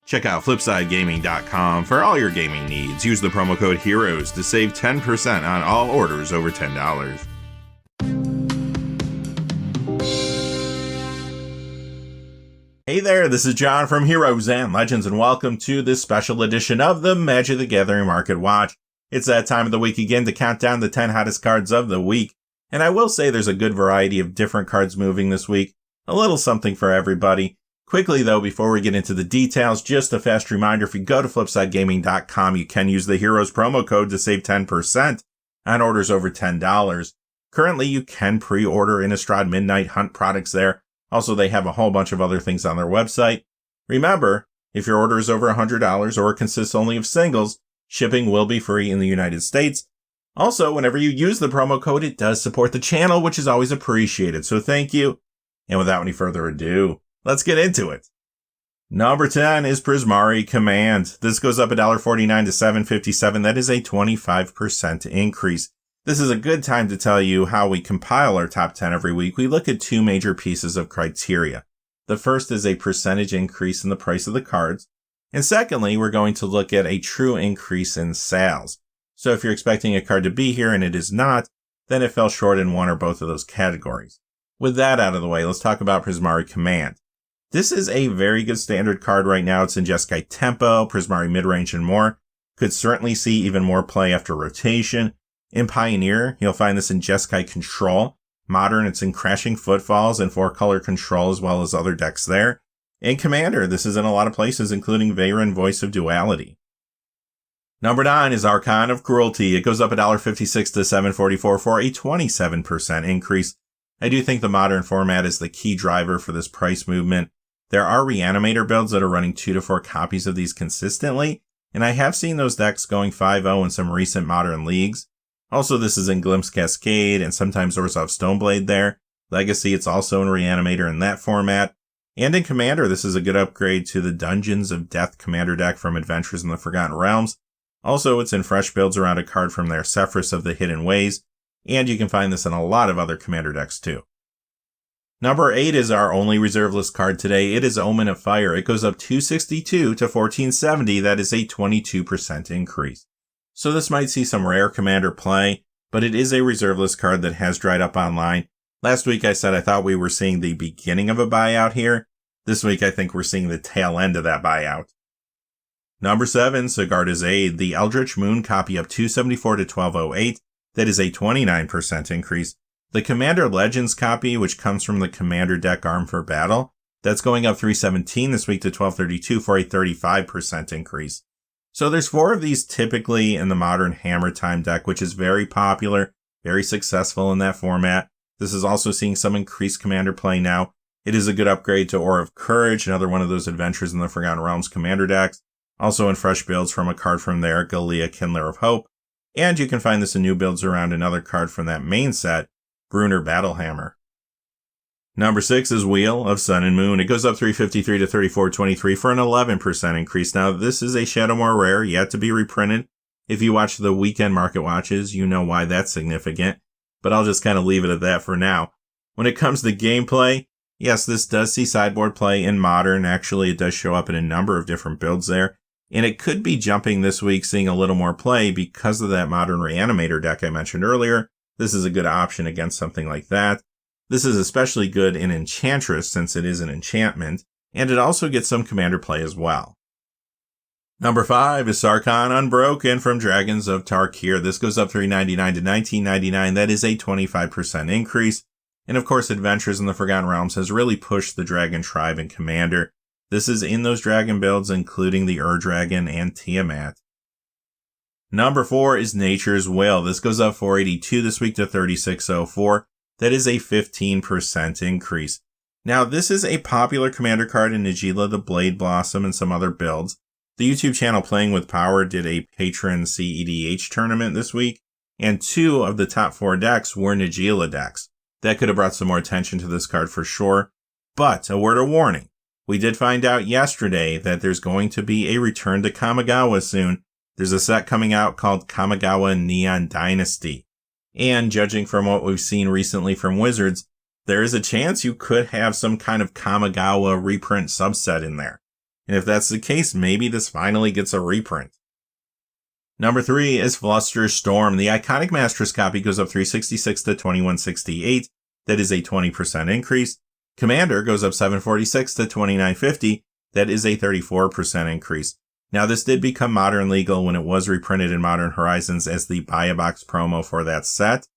Check out FlipsideGaming.com for all your gaming needs. Use the promo code HEROES to save 10% on all orders over $10. Hey there, this is John from Heroes and Legends, and welcome to this special edition of the Magic the Gathering Market Watch. It's that time of the week again to count down the 10 hottest cards of the week. And I will say there's a good variety of different cards moving this week. A little something for everybody. Quickly though, before we get into the details, just a fast reminder, if you go to FlipsideGaming.com, you can use the Heroes promo code to save 10% on orders over $10. Currently, you can pre-order Innistrad Midnight Hunt products there. Also, they have a whole bunch of other things on their website. Remember, if your order is over $100 or consists only of singles, shipping will be free in the United States. Also, whenever you use the promo code, it does support the channel, which is always appreciated. So thank you. And without any further ado, let's get into it. Number 10 is Prismari Command. This goes up $1.49 to $7.57. That is a 25% increase. This is a good time to tell you how we compile our top 10 every week. We look at two major pieces of criteria. The first is a percentage increase in the price of the cards. And secondly, we're going to look at a true increase in sales. So if you're expecting a card to be here and it is not, then it fell short in one or both of those categories. With that out of the way, let's talk about Prismari Command. This is a very good standard card right now. It's in Jeskai Tempo, Prismari Midrange, and more. Could certainly see even more play after rotation. In Pioneer, you'll find this in Jeskai Control. Modern, it's in Crashing Footfalls and 4-color Control, as well as other decks there. In Commander, this is in a lot of places, including Veyran Voice of Duality. Number 9 is Archon of Cruelty. It goes up $1.56 to $7.44 for a 27% increase. I do think the modern format is the key driver for this price movement. There are Reanimator builds that are running 2 to 4 copies of these consistently, and I have seen those decks going 5-0 in some recent modern leagues. Also, this is in Glimpse Cascade and sometimes Orzhov Stoneblade there. Legacy, it's also in Reanimator in that format. And in Commander, this is a good upgrade to the Dungeons of Death Commander deck from Adventures in the Forgotten Realms. Also, it's in fresh builds around a card from their Sephirus of the Hidden Ways. And you can find this in a lot of other Commander decks too. Number 8 is our only reserve list card today. It is Omen of Fire. It goes up $2.62 to $14.70. That is a 22% increase. So this might see some rare Commander play, but it is a reserve list card that has dried up online. Last week I said I thought we were seeing the beginning of a buyout here. This week I think we're seeing the tail end of that buyout. Number 7, Sigarda's Aid. The Eldritch Moon copy up $2.74 to $12.08. That is a 29% increase. The Commander Legends copy, which comes from the Commander deck Armed for Battle, that's going up $3.17 this week to $12.32 for a 35% increase. So there's 4 of these typically in the modern Hammer Time deck, which is very popular, very successful in that format. This is also seeing some increased Commander play now. It is a good upgrade to Aura of Courage, another one of those Adventures in the Forgotten Realms Commander decks. Also in fresh builds from a card from there, Galea, Kindler of Hope. And you can find this in new builds around another card from that main set, Brunner Battlehammer. Number 6 is Wheel of Sun and Moon. It goes up $3.53 to $34.23 for an 11% increase. Now, this is a Shadowmoor rare, yet to be reprinted. If you watch the weekend market watches, you know why that's significant. But I'll just kind of leave it at that for now. When it comes to gameplay, yes, this does see sideboard play in Modern. Actually, it does show up in a number of different builds there. And it could be jumping this week, seeing a little more play because of that Modern Reanimator deck I mentioned earlier. This is a good option against something like that. This is especially good in Enchantress since it is an enchantment, and it also gets some Commander play as well. Number 5 is Sarkhan Unbroken from Dragons of Tarkir. This goes up $3.99 to $19.99. That is a 25% increase. And of course, Adventures in the Forgotten Realms has really pushed the Dragon Tribe in Commander. This is in those dragon builds, including the Ur-Dragon and Tiamat. Number 4 is Nature's Will. This goes up $4.82 this week to $36.04. That is a 15% increase. Now, this is a popular Commander card in Najeela the Blade Blossom and some other builds. The YouTube channel Playing with Power did a patron CEDH tournament this week, and 2 of the top 4 decks were Najeela decks. That could have brought some more attention to this card for sure. But a word of warning. We did find out yesterday that there's going to be a return to Kamigawa soon. There's a set coming out called Kamigawa Neon Dynasty. And judging from what we've seen recently from Wizards, there is a chance you could have some kind of Kamigawa reprint subset in there. And if that's the case, maybe this finally gets a reprint. Number 3 is Flusterstorm. The iconic Masters copy goes up 366 to 2168. That is a 20% increase. Commander goes up 746 to 2950. That is a 34% increase. Now, this did become modern legal when it was reprinted in Modern Horizons as the buy a box promo for that set.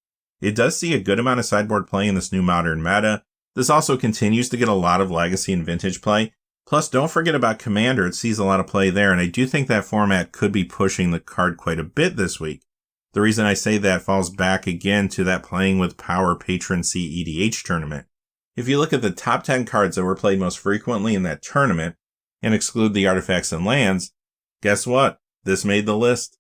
It does see a good amount of sideboard play in this new modern meta. This also continues to get a lot of legacy and vintage play. Plus, don't forget about Commander. It sees a lot of play there, and I do think that format could be pushing the card quite a bit this week. The reason I say that falls back again to that Playing with Power Patron C EDH tournament. If you look at the top 10 cards that were played most frequently in that tournament, and exclude the artifacts and lands, guess what? This made the list.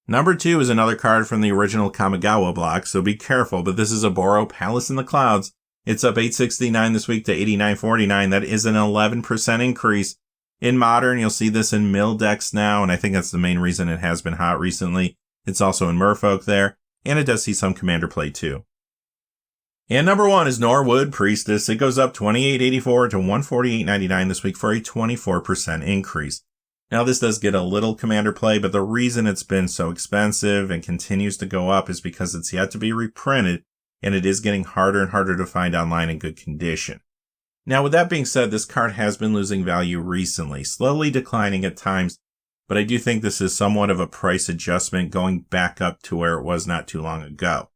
Number 2 is another card from the original Kamigawa block, so be careful, but this is Oboro Palace in the Clouds. It's up 869 this week to 8949. That is an 11% increase. In Modern, you'll see this in mill decks now, and I think that's the main reason it has been hot recently. It's also in Merfolk there, and it does see some Commander play too. And number 1 is Norwood Priestess. It goes up 2884 to 148.99 this week for a 24% increase. Now, this does get a little Commander play, but the reason it's been so expensive and continues to go up is because it's yet to be reprinted, and it is getting harder and harder to find online in good condition. Now, with that being said, this card has been losing value recently, slowly declining at times, but I do think this is somewhat of a price adjustment going back up to where it was not too long ago.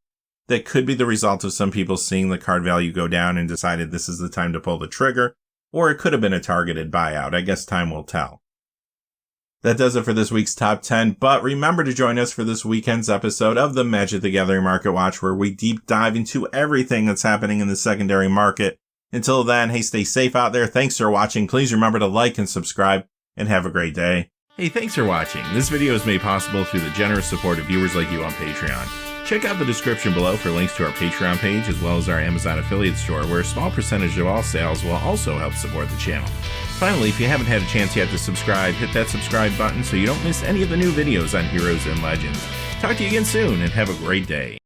That could be the result of some people seeing the card value go down and decided this is the time to pull the trigger, or it could have been a targeted buyout. I guess time will tell. That does it for this week's top 10, but remember to join us for this weekend's episode of the Magic the Gathering Market Watch, where we deep dive into everything that's happening in the secondary market. Until then, hey, stay safe out there. Thanks for watching. Please remember to like and subscribe, and have a great day. Hey, thanks for watching. This video is made possible through the generous support of viewers like you on Patreon. Check out the description below for links to our Patreon page, as well as our Amazon affiliate store, where a small percentage of all sales will also help support the channel. Finally, if you haven't had a chance yet to subscribe, hit that subscribe button so you don't miss any of the new videos on Heroes and Legends. Talk to you again soon, and have a great day.